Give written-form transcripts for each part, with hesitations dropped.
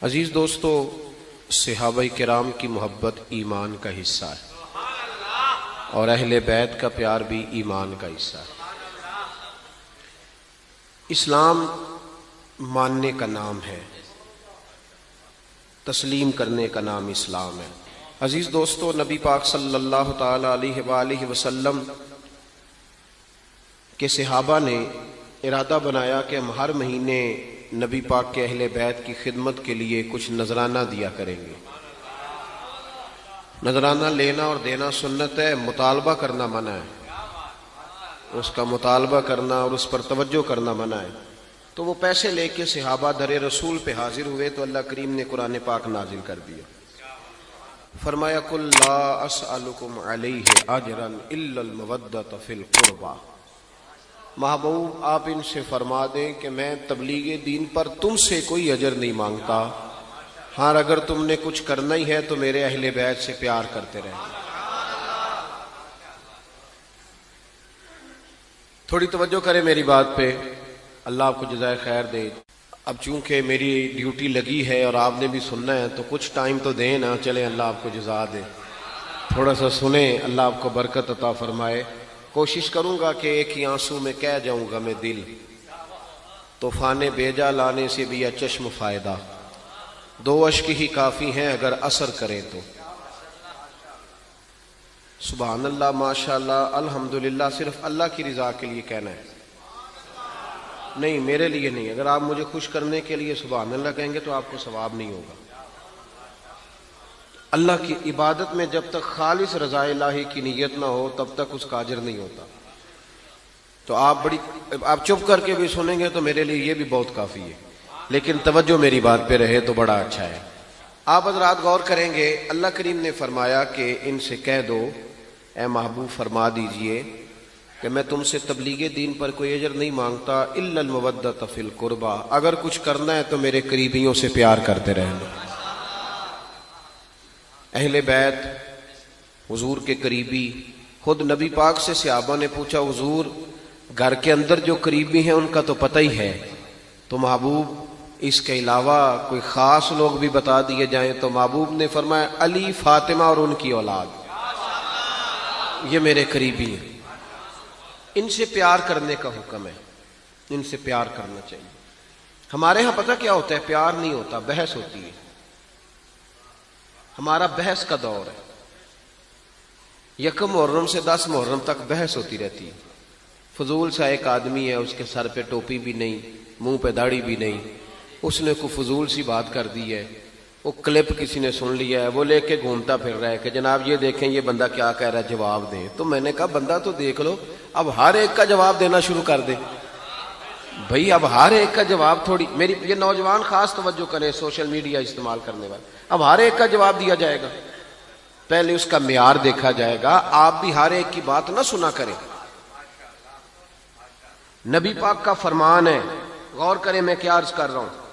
عزیز دوستو، صحابہ کرام کی محبت ایمان کا حصہ ہے اور اہل بیت کا پیار بھی ایمان کا حصہ ہے۔ اسلام ماننے کا نام ہے، تسلیم کرنے کا نام اسلام ہے۔ عزیز دوستو، نبی پاک صلی اللہ تعالی علیہ وآلہ وسلم کے صحابہ نے ارادہ بنایا کہ ہم ہر مہینے نبی پاک کے اہل بیت کی خدمت کے لیے کچھ نذرانہ دیا کریں گے۔ نذرانہ لینا اور دینا سنت ہے، مطالبہ کرنا منع ہے۔ اس کا مطالبہ کرنا اور اس پر توجہ کرنا منع ہے۔ تو وہ پیسے لے کے صحابہ در رسول پہ حاضر ہوئے تو اللہ کریم نے قرآن پاک نازل کر دیا، فرمایا قل لا اسألکم علیہ اجرا الا المودۃ فی القربى۔ محبوب آپ ان سے فرما دیں کہ میں تبلیغ دین پر تم سے کوئی اجر نہیں مانگتا، ہاں اگر تم نے کچھ کرنا ہی ہے تو میرے اہل بیت سے پیار کرتے رہنا۔ تھوڑی توجہ کریں میری بات پہ، اللہ آپ کو جزائے خیر دے۔ اب چونکہ میری ڈیوٹی لگی ہے اور آپ نے بھی سننا ہے تو کچھ ٹائم تو دیں نا، چلیں اللہ آپ کو جزا دے، تھوڑا سا سنیں، اللہ آپ کو برکت عطا فرمائے۔ کوشش کروں گا کہ ایک ہی آنسو میں کہہ جاؤں گا میں دل، طوفان بیجا لانے سے بھی چشم فائدہ، دو اشک ہی کافی ہیں اگر اثر کریں تو۔ سبحان اللہ، ماشاءاللہ، الحمدللہ، صرف اللہ کی رضا کے لیے کہنا ہے، نہیں میرے لیے نہیں۔ اگر آپ مجھے خوش کرنے کے لیے سبحان اللہ کہیں گے تو آپ کو ثواب نہیں ہوگا۔ اللہ کی عبادت میں جب تک خالص رضا الہی کی نیت نہ ہو تب تک اس کا اجر نہیں ہوتا۔ تو آپ چپ کر کے بھی سنیں گے تو میرے لیے یہ بھی بہت کافی ہے، لیکن توجہ میری بات پہ رہے تو بڑا اچھا ہے۔ آپ حضرات غور کریں گے، اللہ کریم نے فرمایا کہ ان سے کہہ دو، اے محبوب فرما دیجئے کہ میں تم سے تبلیغ دین پر کوئی اجر نہیں مانگتا الا المودۃ فی القربى، اگر کچھ کرنا ہے تو میرے قریبیوں سے پیار کرتے رہنا۔ اہل بیت حضور کے قریبی، خود نبی پاک سے صحابہ نے پوچھا حضور گھر کے اندر جو قریبی ہیں ان کا تو پتہ ہی ہے، تو محبوب اس کے علاوہ کوئی خاص لوگ بھی بتا دیے جائیں؟ تو محبوب نے فرمایا علی، فاطمہ اور ان کی اولاد، یہ میرے قریبی ہیں، ان سے پیار کرنے کا حکم ہے، ان سے پیار کرنا چاہیے۔ ہمارے ہاں پتہ کیا ہوتا ہے؟ پیار نہیں ہوتا، بحث ہوتی ہے۔ ہمارا بحث کا دور ہے، یکم محرم سے 10 محرم تک بحث ہوتی رہتی ہے۔ فضول سا ایک آدمی ہے، اس کے سر پہ ٹوپی بھی نہیں، منہ پہ داڑھی بھی نہیں، اس نے کوئی فضول سی بات کر دی ہے، وہ کلپ کسی نے سن لیا ہے، وہ لے کے گھومتا پھر رہا ہے کہ جناب یہ دیکھیں یہ بندہ کیا کہہ رہا ہے، جواب دیں۔ تو میں نے کہا بندہ تو دیکھ لو، اب ہر ایک کا جواب دینا شروع کر دے بھائی، اب ہر ایک کا جواب تھوڑی، میری یہ نوجوان خاص توجہ کریں، سوشل میڈیا استعمال کرنے والے، اب ہر ایک کا جواب دیا جائے گا؟ پہلے اس کا معیار دیکھا جائے گا۔ آپ بھی ہر ایک کی بات نہ سنا کریں۔ نبی پاک کا فرمان ہے، غور کریں میں کیا عرض کر رہا ہوں،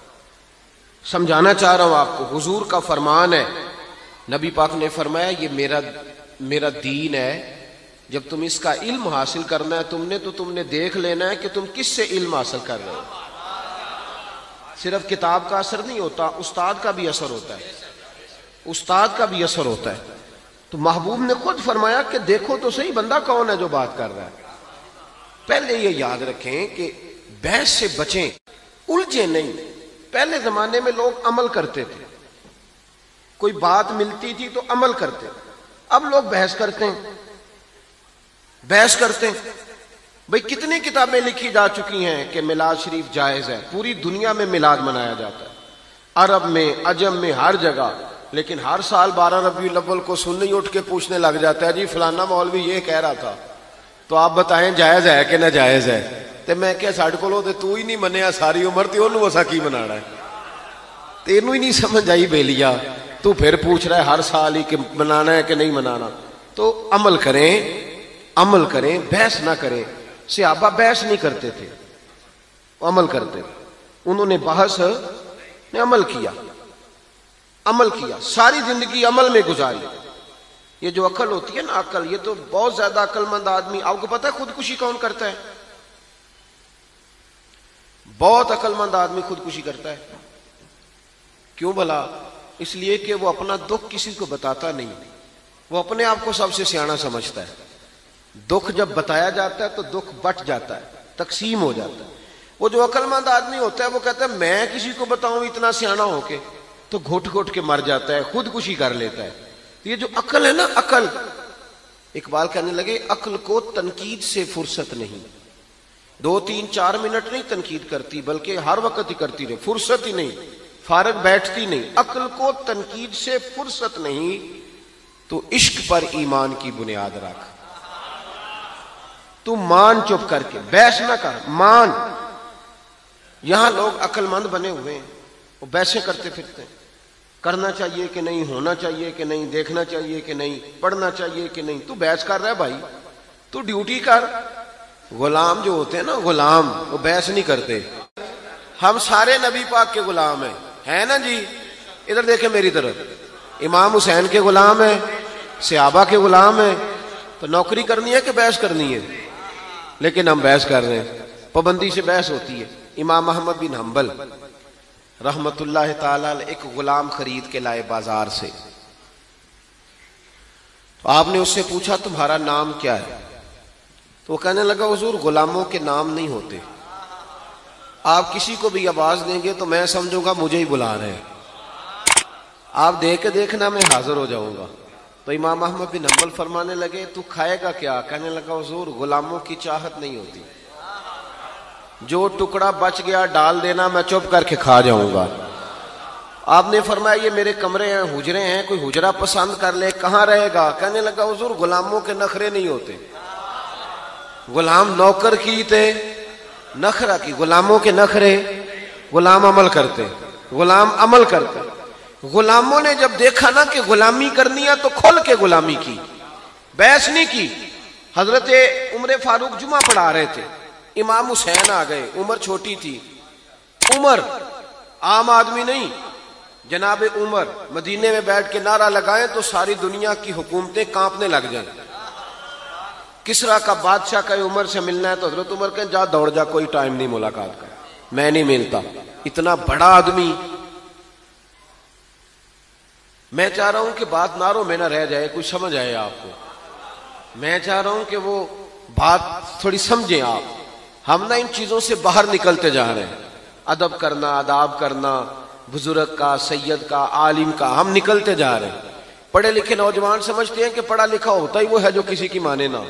سمجھانا چاہ رہا ہوں آپ کو۔ حضور کا فرمان ہے، نبی پاک نے فرمایا یہ میرا دین ہے، جب تم اس کا علم حاصل کرنا ہے تم نے دیکھ لینا ہے کہ تم کس سے علم حاصل کر رہے ہو۔ صرف کتاب کا اثر نہیں ہوتا، استاد کا بھی اثر ہوتا ہے، استاد کا بھی اثر ہوتا ہے۔ تو محبوب نے خود فرمایا کہ دیکھو تو صحیح بندہ کون ہے جو بات کر رہا ہے۔ پہلے یہ یاد رکھیں کہ بحث سے بچیں، الجھے نہیں۔ پہلے زمانے میں لوگ عمل کرتے تھے، کوئی بات ملتی تھی تو عمل کرتے، اب لوگ بحث کرتے ہیں، بحث کرتے ہیں۔ بھئی کتنی کتابیں لکھی جا چکی ہیں کہ میلاد شریف جائز ہے، پوری دنیا میں میلاد منایا جاتا ہے، عرب میں، عجم میں، ہر جگہ، لیکن ہر سال 12 ربیع الاول کو سنی اٹھ کے پوچھنے لگ جاتا ہے جی فلانا مولوی یہ کہہ رہا تھا، تو آپ بتائیں جائز ہے کہ ناجائز ہے؟ تے میں کہ ساڈے کولوں تے تو ہی نہیں منیا ساری عمر، تے اونوں اسا کی منانا ہے؟ تینوں ہی نہیں سمجھ آئی بیلیا، تو پھر پوچھ رہا ہے ہر سال ہی کہ منانا ہے کہ نہیں منانا۔ تو عمل کریں، عمل کریں، بحث نہ کریں۔ صحابہ بحث نہیں کرتے تھے، عمل کرتے تھے۔ انہوں نے بحث نے عمل کیا، عمل کیا، ساری زندگی عمل میں گزاری۔ یہ جو عقل ہوتی ہے نا، عقل، یہ تو بہت زیادہ عقل مند آدمی، آپ کو پتہ ہے خودکشی کون کرتا ہے؟ بہت عقل مند آدمی خودکشی کرتا ہے۔ کیوں بھلا؟ اس لیے کہ وہ اپنا دکھ کسی کو بتاتا نہیں، وہ اپنے آپ کو سب سے سیاںا سمجھتا ہے. دکھ جب بتایا جاتا ہے تو دکھ بٹ جاتا ہے، تقسیم ہو جاتا ہے. وہ جو عقل مند آدمی ہوتا ہے وہ کہتا ہے میں کسی کو بتاؤں اتنا سیاںا ہو کے، تو گھٹ گھٹ کے مر جاتا ہے، خودکشی کر لیتا ہے. یہ جو عقل ہے نا، عقل، اقبال کہنے لگے عقل کو تنقید سے فرصت نہیں. 2 3 4 منٹ نہیں تنقید کرتی، بلکہ ہر وقت ہی کرتی رہے، فرصت ہی نہیں، فارغ بیٹھتی نہیں. عقل کو تنقید سے فرصت نہیں، تو عشق پر ایمان کی بنیاد رکھ. تو مان چپ کر کے، بحث نہ کر، مان. یہاں لوگ عقل مند بنے ہوئے ہیں، وہ بحثیں کرتے پھرتے ہیں، کرنا چاہیے کہ نہیں، ہونا چاہیے کہ نہیں، دیکھنا چاہیے کہ نہیں، پڑھنا چاہیے کہ نہیں. تو بحث کر رہا ہے بھائی، تو ڈیوٹی کر. غلام جو ہوتے ہیں نا، غلام، وہ بحث نہیں کرتے. ہم سارے نبی پاک کے غلام ہیں نا جی. ادھر دیکھیں میری طرف، امام حسین کے غلام ہیں، صحابہ کے غلام ہیں. تو نوکری کرنی ہے کہ بحث کرنی ہے؟ لیکن ہم بحث کر رہے ہیں، پابندی سے بحث ہوتی ہے. امام احمد بن حنبل رحمت اللہ تعالی ایک غلام خرید کے لائے بازار سے. تو آپ نے اس سے پوچھا تمہارا نام کیا ہے؟ تو وہ کہنے لگا حضور غلاموں کے نام نہیں ہوتے، آپ کسی کو بھی آواز دیں گے تو میں سمجھوں گا مجھے ہی بلا رہے ہیں، آپ دے کے دیکھنا میں حاضر ہو جاؤں گا. تو امام احمد بن حنبل فرمانے لگے تو کھائے گا کیا؟ کہنے لگا حضور غلاموں کی چاہت نہیں ہوتی، جو ٹکڑا بچ گیا ڈال دینا، میں چپ کر کے کھا جاؤں گا. آپ نے فرمایا یہ میرے کمرے ہیں، حجرے ہیں، کوئی حجرہ پسند کر لے، کہاں رہے گا؟ کہنے لگا حضور غلاموں کے نخرے نہیں ہوتے، غلام نوکر کی تے نخرہ کی، غلاموں کے نخرے، غلام عمل کرتے، غلام عمل کرتے. غلاموں نے جب دیکھا نا کہ غلامی کرنی ہے تو کھل کے غلامی کی، بحث نہیں کی. حضرت عمر فاروق جمعہ پڑھا رہے تھے، امام حسین آ گئے، عمر چھوٹی تھی. عمر عام آدمی نہیں، جناب عمر مدینے میں بیٹھ کے نعرہ لگائیں تو ساری دنیا کی حکومتیں کانپنے لگ جائیں. کسرا کا بادشاہ کا عمر سے ملنا ہے تو حضرت عمر کہیں جا دوڑ جا، کوئی ٹائم نہیں ملاقات کا، میں نہیں ملتا. اتنا بڑا آدمی. میں چاہ رہا ہوں کہ بات نعروں میں نہ رہ جائے، کچھ سمجھ آئے آپ کو. میں چاہ رہا ہوں کہ وہ بات تھوڑی سمجھیں آپ. ہم نہ ان چیزوں سے باہر نکلتے جا رہے ہیں، ادب کرنا، آداب کرنا، بزرگ کا، سید کا، عالم کا، ہم نکلتے جا رہے ہیں. پڑھے لکھے نوجوان سمجھتے ہیں کہ پڑھا لکھا ہوتا ہی وہ ہے جو کسی کی مانے نہ،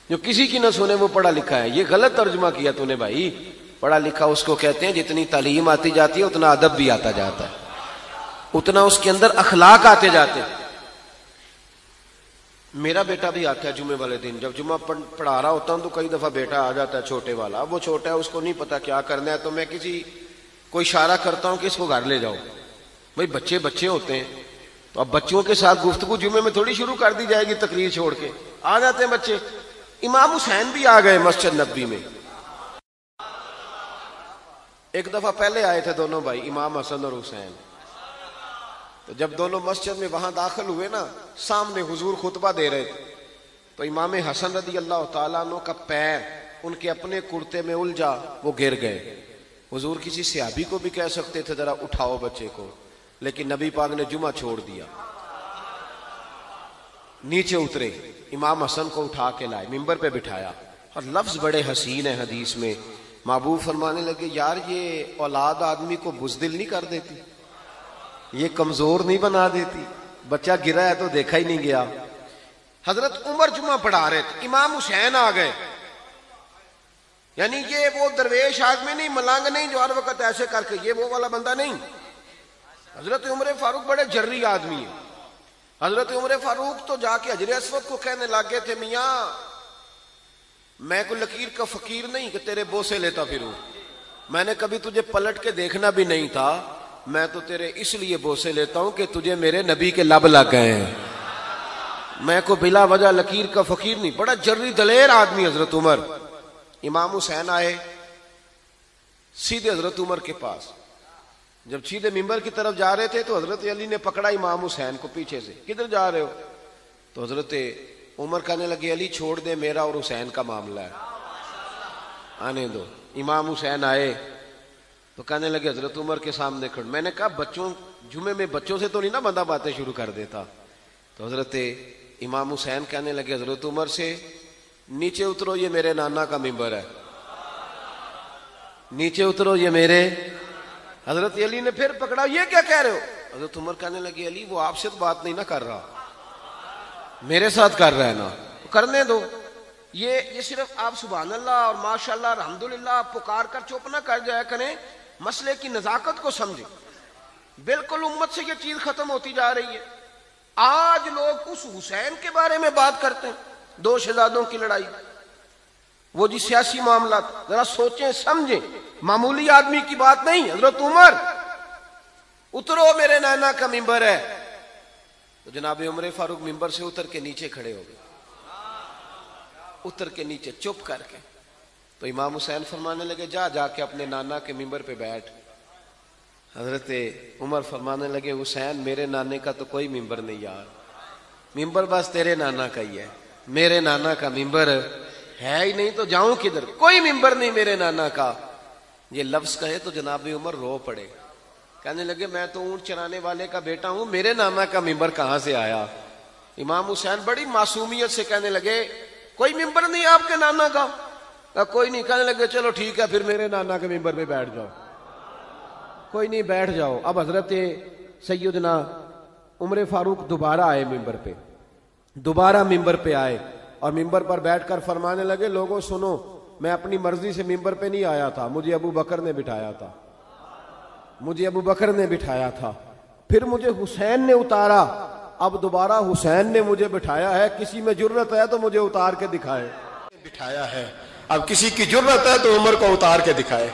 جو کسی کی نہ سنے وہ پڑھا لکھا ہے. یہ غلط ترجمہ کیا تو نے بھائی. پڑھا لکھا اس کو کہتے ہیں جتنی تعلیم آتی جاتی ہے اتنا ادب بھی آتا جاتا ہے، اتنا اس کے اندر اخلاق آتے جاتے ہیں. میرا بیٹا بھی آتا ہے جمعے والے دن، جب جمعہ پڑھا رہا ہوتا ہوں تو کئی دفعہ بیٹا آ جاتا ہے چھوٹے والا. اب وہ چھوٹا ہے، اس کو نہیں پتا کیا کرنا ہے، تو میں کوئی اشارہ کرتا ہوں کہ اس کو گھر لے جاؤ. بھائی بچے ہوتے ہیں تو اب بچوں کے ساتھ گفتگو جمعے میں تھوڑی شروع کر دی جائے گی، تقریر چھوڑ کے آ جاتے ہیں بچے. امام حسین بھی آ گئے مسجد نبوی میں. ایک دفعہ پہلے آئے تھے دونوں بھائی، امام حسن اور حسین. تو جب دونوں مسجد میں وہاں داخل ہوئے نا، سامنے حضور خطبہ دے رہے تھے، تو امام حسن رضی اللہ تعالیٰ عنہ کا پیر ان کے اپنے کرتے میں الجھا، وہ گر گئے. حضور کسی صحابی کو بھی کہہ سکتے تھے ذرا اٹھاؤ بچے کو، لیکن نبی پاک نے جمعہ چھوڑ دیا. نیچے اترے، امام حسن کو اٹھا کے لائے، ممبر پہ بٹھایا، اور لفظ بڑے حسین ہیں حدیث میں. محبوب فرمانے لگے یار یہ اولاد آدمی کو بزدل نہیں کر دیتی، یہ کمزور نہیں بنا دیتی، بچہ گرا ہے تو دیکھا ہی نہیں گیا. حضرت عمر جمعہ پڑھا رہے تھے، امام حسین آ گئے. یعنی یہ وہ درویش آدمی نہیں، ملنگ نہیں جو ہر وقت ایسے کر کے، یہ وہ والا بندہ نہیں. حضرت عمر فاروق بڑے جرری آدمی ہیں. حضرت عمر فاروق تو جا کے حجر اسود کو کہنے لگے تھے میاں میں کوئی لکیر کا فقیر نہیں کہ تیرے بوسے لیتا پھروں، میں نے کبھی تجھے پلٹ کے دیکھنا بھی نہیں تھا، میں تو تیرے اس لیے بوسے لیتا ہوں کہ تجھے میرے نبی کے لب لگ گئے ہیں، میں کو بلا وجہ لکیر کا فقیر نہیں. بڑا جرری دلیر آدمی حضرت عمر. امام حسین آئے سیدھے حضرت عمر کے پاس. جب سیدھے ممبر کی طرف جا رہے تھے تو حضرت علی نے پکڑا امام حسین کو پیچھے سے، کدھر جا رہے ہو؟ تو حضرت عمر کہنے لگے علی چھوڑ دے، میرا اور حسین کا معاملہ ہے، آنے دو. امام حسین آئے، تو کہنے لگے حضرت عمر کے سامنے کھڑ. میں نے کہا بچوں جمعے میں بچوں سے تو نہیں نا بندہ باتیں شروع کر دیتا. تو حضرت امام حسین کہنے لگے حضرت عمر سے نیچے اترو یہ میرے نانا کا ممبر ہے, نیچے اترو یہ میرے. حضرت علی نے پھر پکڑا یہ کیا کہہ رہے ہو؟ حضرت عمر کہنے لگے علی وہ آپ سے تو بات نہیں نہ کر رہا, میرے ساتھ کر رہا ہے نا, کرنے دو. یہ صرف آپ سبحان اللہ اور ماشاء اللہ الحمدللہ پکار کر چپ نہ کر جایا کریں, مسئلے کی نزاکت کو سمجھیں. بالکل امت سے یہ چیز ختم ہوتی جا رہی ہے. آج لوگ اس حسین کے بارے میں بات کرتے ہیں, 2 شہزادوں کی لڑائی, وہ جی سیاسی معاملات. ذرا سوچیں سمجھیں, معمولی آدمی کی بات نہیں. حضرت عمر اترو میرے نانا کا ممبر ہے. تو جناب عمر فاروق ممبر سے اتر کے نیچے کھڑے ہو گئے, اتر کے نیچے چپ کر کے. تو امام حسین فرمانے لگے جا جا کے اپنے نانا کے ممبر پہ بیٹھ. حضرت عمر فرمانے لگے حسین میرے نانے کا تو کوئی ممبر نہیں یار, ممبر بس تیرے نانا کا ہی ہے, میرے نانا کا ممبر ہے ہی نہیں, تو جاؤں کدھر, کوئی ممبر نہیں میرے نانا کا. یہ لفظ کہے تو جناب عمر رو پڑے, کہنے لگے میں تو اونٹ چرانے والے کا بیٹا ہوں, میرے نانا کا ممبر کہاں سے آیا. امام حسین بڑی معصومیت سے کہنے لگے کوئی ممبر نہیں آپ کے نانا کا؟ کوئی نہیں. کہنے لگے چلو ٹھیک ہے پھر میرے نانا کے ممبر پہ بیٹھ جاؤ. کوئی نہیں بیٹھ جاؤ. اب حضرت سیدنا عمر فاروق دوبارہ آئے ممبر پہ, دوبارہ ممبر پہ آئے اور ممبر پر بیٹھ کر فرمانے لگے لوگوں سنو, میں اپنی مرضی سے ممبر پہ نہیں آیا تھا, مجھے ابو بکر نے بٹھایا تھا, مجھے ابو بکر نے بٹھایا تھا, پھر مجھے حسین نے اتارا, اب دوبارہ حسین نے مجھے بٹھایا ہے. کسی میں جرت ہے تو مجھے اتار کے دکھائے. بٹھایا ہے, اب کسی کی جرت ہے تو عمر کو اتار کے دکھائے.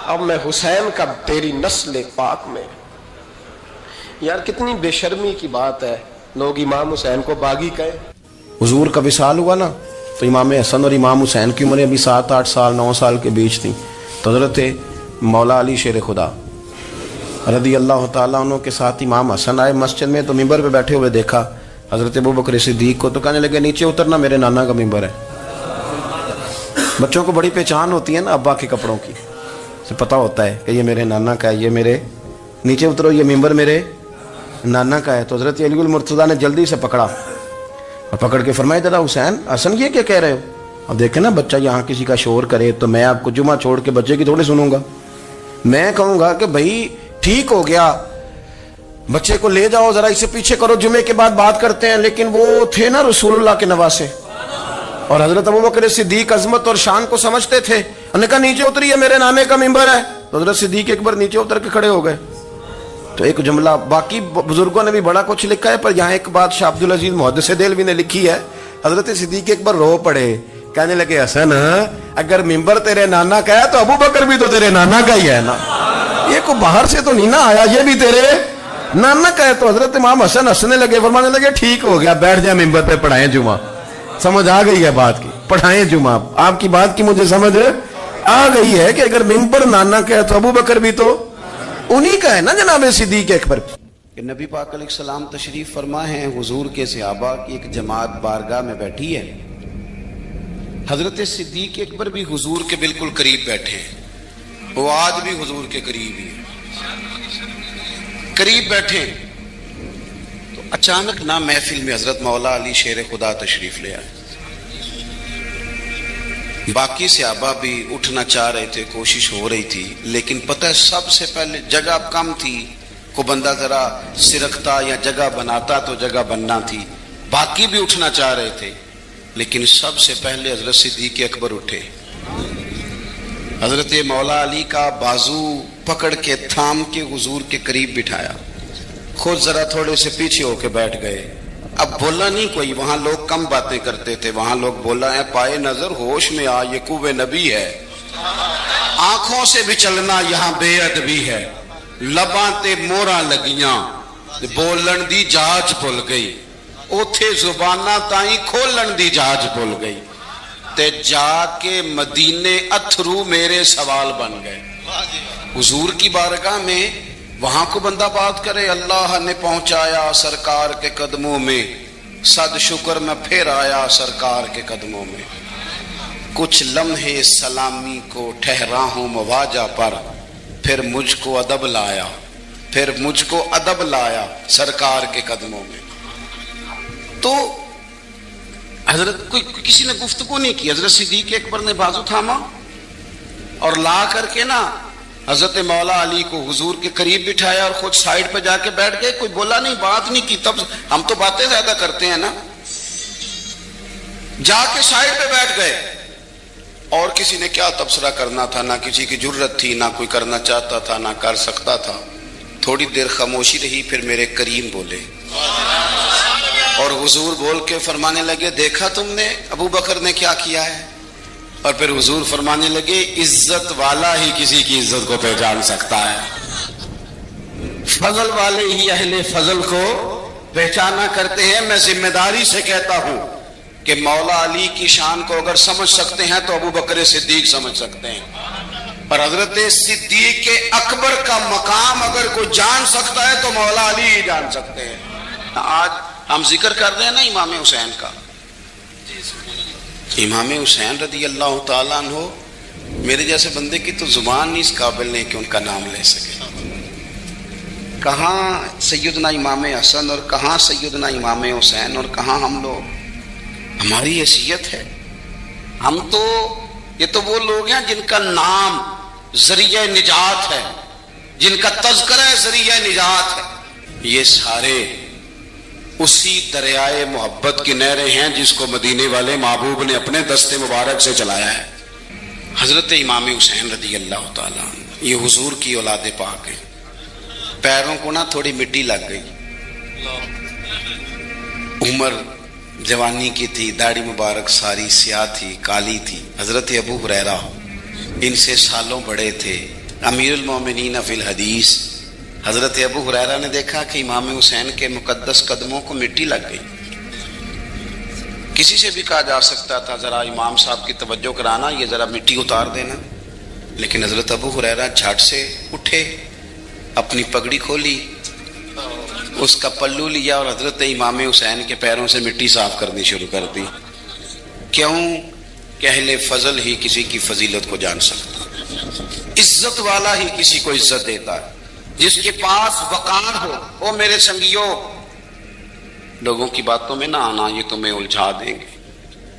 اب میں حسین کا تیری نسل پاک میں. یار کتنی بے شرمی کی بات ہے, لوگ امام حسین کو باغی کہے. حضور کا وصال ہوا نا تو امام حسن اور امام حسین کی عمریں ابھی 7-8 سال 9 سال کے بیچ تھیں. تو حضرت مولا علی شیر خدا رضی اللہ تعالیٰ عنہ کے ساتھ امام حسن آئے مسجد میں, تو ممبر پہ بیٹھے ہوئے دیکھا حضرت ابوبکر صدیق کو, تو کہنے لگے نیچے اترنا میرے نانا کا ممبر ہے. بچوں کو بڑی پہچان ہوتی ہے نا ابا کے کپڑوں کی, سے پتہ ہوتا ہے کہ یہ میرے نانا کا ہے, یہ میرے نیچے اترو یہ ممبر میرے نانا کا ہے. تو حضرت علی المرتضیٰ نے جلدی سے پکڑا اور پکڑ کے فرمایا دادا حسین حسن یہ کیا کہہ رہے ہو؟ اب دیکھیں نا بچہ یہاں کسی کا شور کرے تو میں آپ کو جمعہ چھوڑ کے بچے کی تھوڑی سنوں گا. میں کہوں گا کہ بھائی ٹھیک ہو گیا, بچے کو لے جاؤ ذرا اسے پیچھے کرو, جمعے کے بعد بات کرتے ہیں. لیکن وہ تھے نا رسول اللہ کے نواسے, اور حضرت ابوبکر صدیق عظمت اور شان کو سمجھتے تھے. انہوں نے کہا نیچے اتریے میرے نانے کا ممبر ہے. تو حضرت صدیق ایک بار نیچے اتر کے کھڑے ہو گئے. تو ایک جملہ, باقی بزرگوں نے بھی بڑا کچھ لکھا ہے, پر یہاں ایک بات شاہ عبد العزیز محدث دہلوی نے لکھی ہے. حضرت صدیق ایک بار رو پڑے, کہنے لگے حسن اگر ممبر تیرے نانا کا ہے تو ابو بکر بھی تو تیرے نانا کا ہی ہے نا, یہ کو باہر سے تو نہیں نہ آیا, یہ بھی تیرے نانا کا ہے. تو حضرت امام حسن ہنسنے لگے, فرمانے لگے ٹھیک ہو گیا, بیٹھ جائیں ممبر پہ پڑھائیں جمعہ. سمجھ آ گئی ہے بات کی, پڑھائیں جمعہ. آپ کی بات کی مجھے سمجھ آ گئی ہے کہ اگر ممبر نانا کا ہے تو ابو بکر بھی تو انہی کا ہے نا جناب صدیق اکبر. کہ نبی پاک علیہ السلام تشریف فرما ہیں, حضور کے صحابہ کی ایک جماعت بارگاہ میں بیٹھی ہے. حضرت صدیق اکبر بھی حضور کے بالکل قریب بیٹھے ہیں, وہ آج بھی حضور کے قریب ہی قریب بیٹھے. تو اچانک نہ محفل میں حضرت مولا علی شیر خدا تشریف لے آئے. باقی صحابہ بھی اٹھنا چاہ رہے تھے, کوشش ہو رہی تھی, لیکن پتہ ہے سب سے پہلے جگہ کم تھی, کو بندہ ذرا سرکتا یا جگہ بناتا تو جگہ بننا تھی. باقی بھی اٹھنا چاہ رہے تھے, لیکن سب سے پہلے حضرت صدیق اکبر اٹھے. حضرت مولا علی کا بازو پکڑ کے تھام کے حضور کے قریب بٹھایا, خود ذرا تھوڑے سے پیچھے ہو کے بیٹھ گئے. اب بولا نہیں کوئی, وہاں لوگ کم باتیں کرتے تھے, وہاں لوگ بولا ہے پائے نظر ہوش میں آ یہ کوے نبی ہے, آنکھوں سے بھی چلنا یہاں بے ادبی ہے, لباں تے موراں لگیاں بولن دی جاج بھول گئی, اوتھے زباناں تائیں کھولن دی جاج بھول گئی, تے جا کے مدینے اتھرو میرے سوال بن گئے. حضور کی بارگاہ میں وہاں کو بندہ بات کرے, اللہ نے پہنچایا سرکار کے قدموں میں, صد شکر میں پھر آیا سرکار کے قدموں میں. کچھ لمحے سلامی کو ٹھہرا ہوں مواجہ پر, پھر مجھ کو ادب لایا، پھر مجھ کو ادب لایا سرکار کے قدموں میں۔ تو حضرت کسی نے گفتگو نہیں کی، حضرت صدیق اکبر نے بازو تھاما اور لا کر کے نا حضرت مولا علی کو حضور کے قریب بٹھایا اور خود سائیڈ پہ جا کے بیٹھ گئے، کوئی بولا نہیں، بات نہیں کی۔ تب ہم تو باتیں زیادہ کرتے ہیں نا، جا کے سائیڈ پہ بیٹھ گئے۔ اور کسی نے کیا تبصرہ کرنا تھا، نہ کسی کی جرت تھی، نہ کوئی کرنا چاہتا تھا، نہ کر سکتا تھا۔ تھوڑی دیر خاموشی رہی، پھر میرے کریم بولے اور حضور بول کے فرمانے لگے، دیکھا تم نے ابو بکر نے کیا کیا ہے؟ اور پھر حضور فرمانے لگے، عزت والا ہی کسی کی عزت کو پہچان سکتا ہے، فضل والے ہی اہل فضل کو پہچانا کرتے ہیں۔ میں ذمہ داری سے کہتا ہوں کہ مولا علی کی شان کو اگر سمجھ سکتے ہیں تو ابو بکر صدیق سمجھ سکتے ہیں، اور حضرت صدیق اکبر کا مقام اگر کوئی جان سکتا ہے تو مولا علی ہی جان سکتے ہیں۔ آج ہم ذکر کر رہے ہیں نا امام حسین کا، امام حسین رضی اللہ تعالیٰ عنہ، میرے جیسے بندے کی تو زبان نہیں اس قابل نہیں کہ ان کا نام لے سکے۔ کہاں سیدنا امام حسن اور کہاں سیدنا امام حسین اور کہاں ہم لوگ، ہماری حیثیت ہے۔ ہم تو یہ تو وہ لوگ ہیں جن کا نام ذریعہ نجات ہے، جن کا تذکرہ ذریعہ نجات ہے۔ یہ سارے اسی دریائے محبت کی نہریں ہیں جس کو مدینے والے محبوب نے اپنے دستے مبارک سے چلایا ہے۔ حضرت امام حسین رضی اللہ تعالیٰ عنہ یہ حضور کی اولاد پاک ہیں۔ پیروں کو نا تھوڑی مٹی لگ گئی، عمر جوانی کی تھی، داڑھی مبارک ساری سیاہ تھی، کالی تھی۔ حضرت ابو ہریرہ ان سے سالوں بڑے تھے، امیر المومنین فی الحدیث۔ حضرت ابو ہریرہ نے دیکھا کہ امام حسین کے مقدس قدموں کو مٹی لگ گئی۔ کسی سے بھی کہا جا سکتا تھا ذرا امام صاحب کی توجہ کرانا، یہ ذرا مٹی اتار دینا، لیکن حضرت ابو ہریرہ جھٹ سے اٹھے، اپنی پگڑی کھولی، اس کا پلو لیا اور حضرت امام حسین کے پیروں سے مٹی صاف کرنی شروع کر دی۔ کیوں کہ اہل فضل ہی کسی کی فضیلت کو جان سکتا، عزت والا ہی کسی کو عزت دیتا ہے، جس کے پاس وقار ہو۔ او میرے سنگیو، لوگوں کی باتوں میں نہ آنا، یہ تمہیں الجھا دیں گے،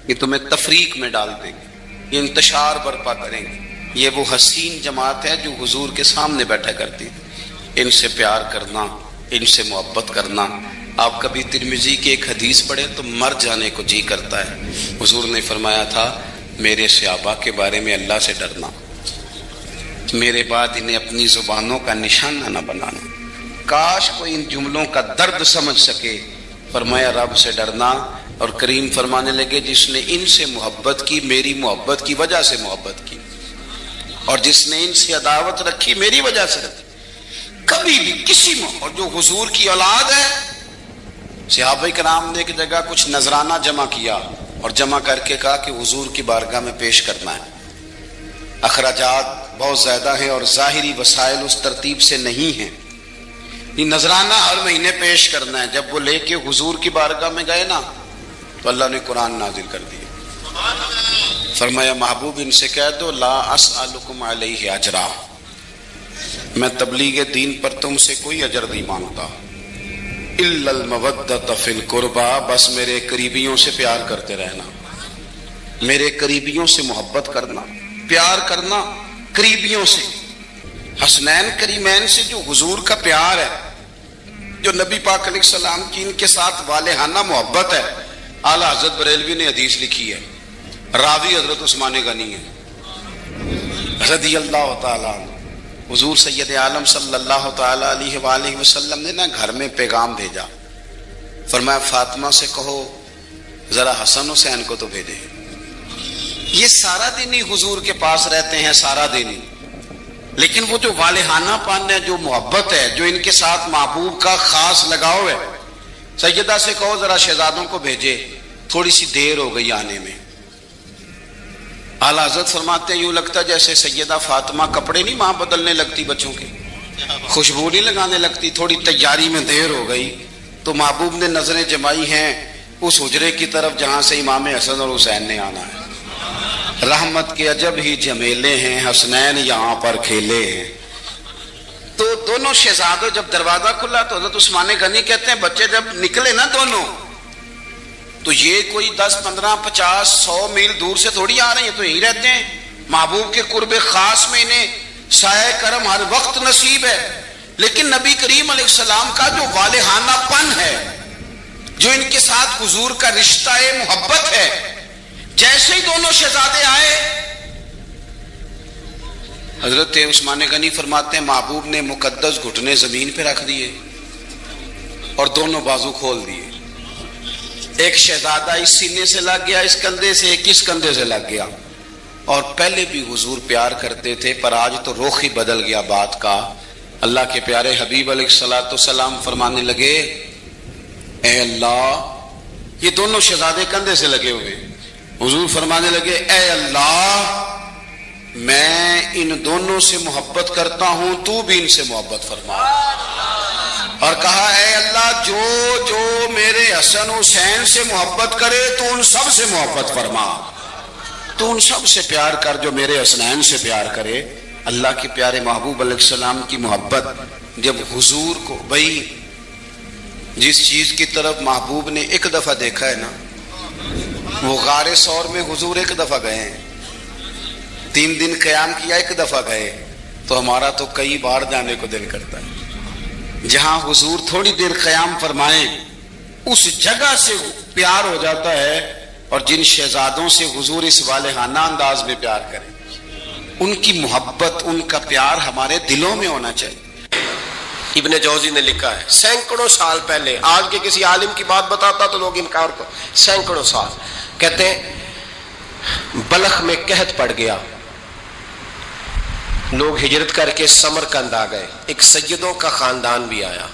یہ تمہیں تفریق میں ڈال دیں گے، یہ انتشار برپا کریں گے۔ یہ وہ حسین جماعت ہے جو حضور کے سامنے بیٹھا کرتی تھی۔ ان سے پیار کرنا، ان سے محبت کرنا۔ آپ کبھی ترمذی کی ایک حدیث پڑھیں تو مر جانے کو جی کرتا ہے۔ حضور نے فرمایا تھا، میرے صحابہ کے بارے میں اللہ سے ڈرنا، میرے بعد انہیں اپنی زبانوں کا نشانہ نہ بنانا۔ کاش کوئی ان جملوں کا درد سمجھ سکے۔ فرمایا رب سے ڈرنا، اور کریم فرمانے لگے جس نے ان سے محبت کی میری محبت کی وجہ سے محبت کی، اور جس نے ان سے عداوت رکھی میری وجہ سے رکھی۔ کبھی بھی کسی اور جو حضور کی اولاد ہے، صحابہ کرام نے ایک جگہ کچھ نذرانہ جمع کیا اور جمع کر کے کہا کہ حضور کی بارگاہ میں پیش کرنا ہے۔ اخراجات بہت زیادہ ہیں اور ظاہری وسائل اس ترتیب سے نہیں ہیں، یہ نذرانہ ہر مہینے پیش کرنا ہے۔ جب وہ لے کے حضور کی بارگاہ میں گئے نا تو اللہ نے قرآن نازل کر دیا، فرمایا محبوب ان سے کہہ دو لا اسألکم علیہ اجرا، میں تبلیغ دین پر تم سے کوئی اجر نہیں مانگتا، الا المودۃ فی القربى، بس میرے قریبیوں سے پیار کرتے رہنا، میرے قریبیوں سے محبت کرنا، پیار کرنا قریبیوں سے، حسنین کریمین سے جو حضور کا پیار ہے، جو نبی پاک علیہ السلام کی ان کے ساتھ والہانہ محبت ہے۔ اعلیٰ حضرت بریلوی نے حدیث لکھی ہے، راوی حضرت عثمان غنی ہے رضی اللہ تعالیٰ عنہ۔ حضور سید عالم صلی اللہ تعالیٰ علیہ وآلہ وسلم نے نا گھر میں پیغام بھیجا، فرمایا فاطمہ سے کہو ذرا حسن حسین کو تو بھیجے۔ یہ سارا دن ہی حضور کے پاس رہتے ہیں، سارا دن ہی، لیکن وہ جو والہانہ پن ہے، جو محبت ہے، جو ان کے ساتھ محبوب کا خاص لگاؤ ہے، سیدہ سے کہو ذرا شہزادوں کو بھیجے، تھوڑی سی دیر ہو گئی آنے میں۔ اعلیٰ حضرت فرماتے ہیں یوں لگتا جیسے سیدہ فاطمہ کپڑے نہیں وہاں بدلنے لگتی بچوں کے، خوشبو نہیں لگانے لگتی، تھوڑی تیاری میں دیر ہو گئی تو محبوب نے نظریں جمائی ہیں اس حجرے کی طرف جہاں سے امام حسن اور حسین نے آنا ہے۔ رحمت کے عجب ہی جمیلے ہیں، حسنین یہاں پر کھیلے ہیں، تو دونوں شہزادوں جب دروازہ کھلا تو حضرت عثمان غنی کہتے ہیں بچے جب نکلے نا دونوں تو یہ کوئی 10 15 50 100 میل دور سے تھوڑی آ رہے ہیں، تو یہی رہتے ہیں محبوب کے قرب خاص میں، انہیں سایہ کرم ہر وقت نصیب ہے. لیکن نبی کریم علیہ السلام کا جو والہانہ پن ہے، جو ان کے ساتھ حضور کا رشتہ محبت ہے، جیسے ہی دونوں شہزادے آئے حضرت عثمان غنی فرماتے ہیں محبوب نے مقدس گھٹنے زمین پہ رکھ دیے اور دونوں بازو کھول دیے. ایک شہزادہ اس سینے سے لگ گیا اس کندھے سے، ایک اس کندھے سے لگ گیا. اور پہلے بھی حضور پیار کرتے تھے پر آج تو رخ ہی بدل گیا بات کا. اللہ کے پیارے حبیب علیہ الصلوۃ والسلام فرمانے لگے اے اللہ، یہ دونوں شہزادے کندھے سے لگے ہوئے، حضور فرمانے لگے اے اللہ میں ان دونوں سے محبت کرتا ہوں، تو بھی ان سے محبت فرما. اور کہا اے اللہ جو جو میرے حسن حسین سے محبت کرے تو ان سب سے محبت فرما، تو ان سب سے پیار کر جو میرے حسنین سے پیار کرے. اللہ کے پیارے محبوب علیہ السلام کی محبت جب حضور کو، بھائی جس چیز کی طرف محبوب نے ایک دفعہ دیکھا ہے نا، وہ غار ثور میں حضور ایک دفعہ گئے ہیں، 3 دن قیام کیا ایک دفعہ گئے، تو ہمارا تو کئی بار جانے کو دل کرتا ہے. جہاں حضور تھوڑی دیر قیام فرمائیں اس جگہ سے پیار ہو جاتا ہے. اور جن شہزادوں سے حضور اس والہانہ انداز میں پیار کریں، ان کی محبت، ان کا پیار ہمارے دلوں میں ہونا چاہیے. ابن جوزی نے لکھا ہے سینکڑوں سال پہلے، آج کے کسی عالم کی بات بتاتا تو لوگ انکار کو، سینکڑوں سال کہتے ہیں بلخ میں قحط پڑ گیا، لوگ ہجرت کر کے سمرقند آ گئے، ایک سیدوں کا خاندان بھی آیا،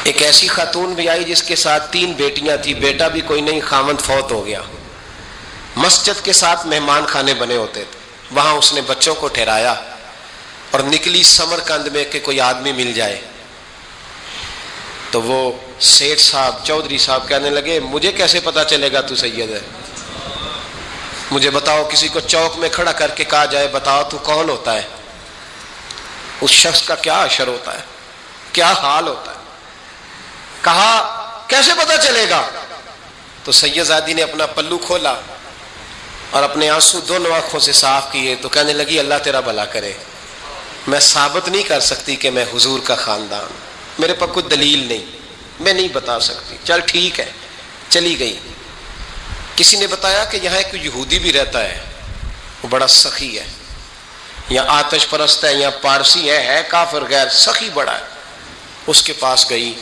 ایک ایسی خاتون بھی آئی جس کے ساتھ 3 بیٹیاں تھی، بیٹا بھی کوئی نہیں، خاوند فوت ہو گیا. مسجد کے ساتھ مہمان خانے بنے ہوتے تھے، وہاں اس نے بچوں کو ٹھہرایا اور نکلی سمرقند میں کہ کوئی آدمی مل جائے. تو وہ سیٹھ صاحب، چودھری صاحب کہنے لگے مجھے کیسے پتا چلے گا تو سید ہے، مجھے بتاؤ. کسی کو چوک میں کھڑا کر کے کہا جائے بتاؤ تو کون ہوتا ہے، اس شخص کا کیا اشر ہوتا ہے، کیا حال ہوتا ہے. کہا کیسے پتا چلے گا؟ تو سید زادی نے اپنا پلو کھولا اور اپنے آنسو دونوں آنکھوں سے صاف کیے تو کہنے لگی اللہ تیرا بھلا کرے، میں ثابت نہیں کر سکتی کہ میں حضور کا خاندان، میرے پاس کوئی دلیل نہیں، میں نہیں بتا سکتی. چل ٹھیک ہے، چلی گئی. کسی نے بتایا کہ یہاں ایک یہودی بھی رہتا ہے، وہ بڑا سخی ہے، یا آتش پرست ہے یا پارسی ہے کافر غیر، سخی بڑا ہے. اس کے پاس گئی،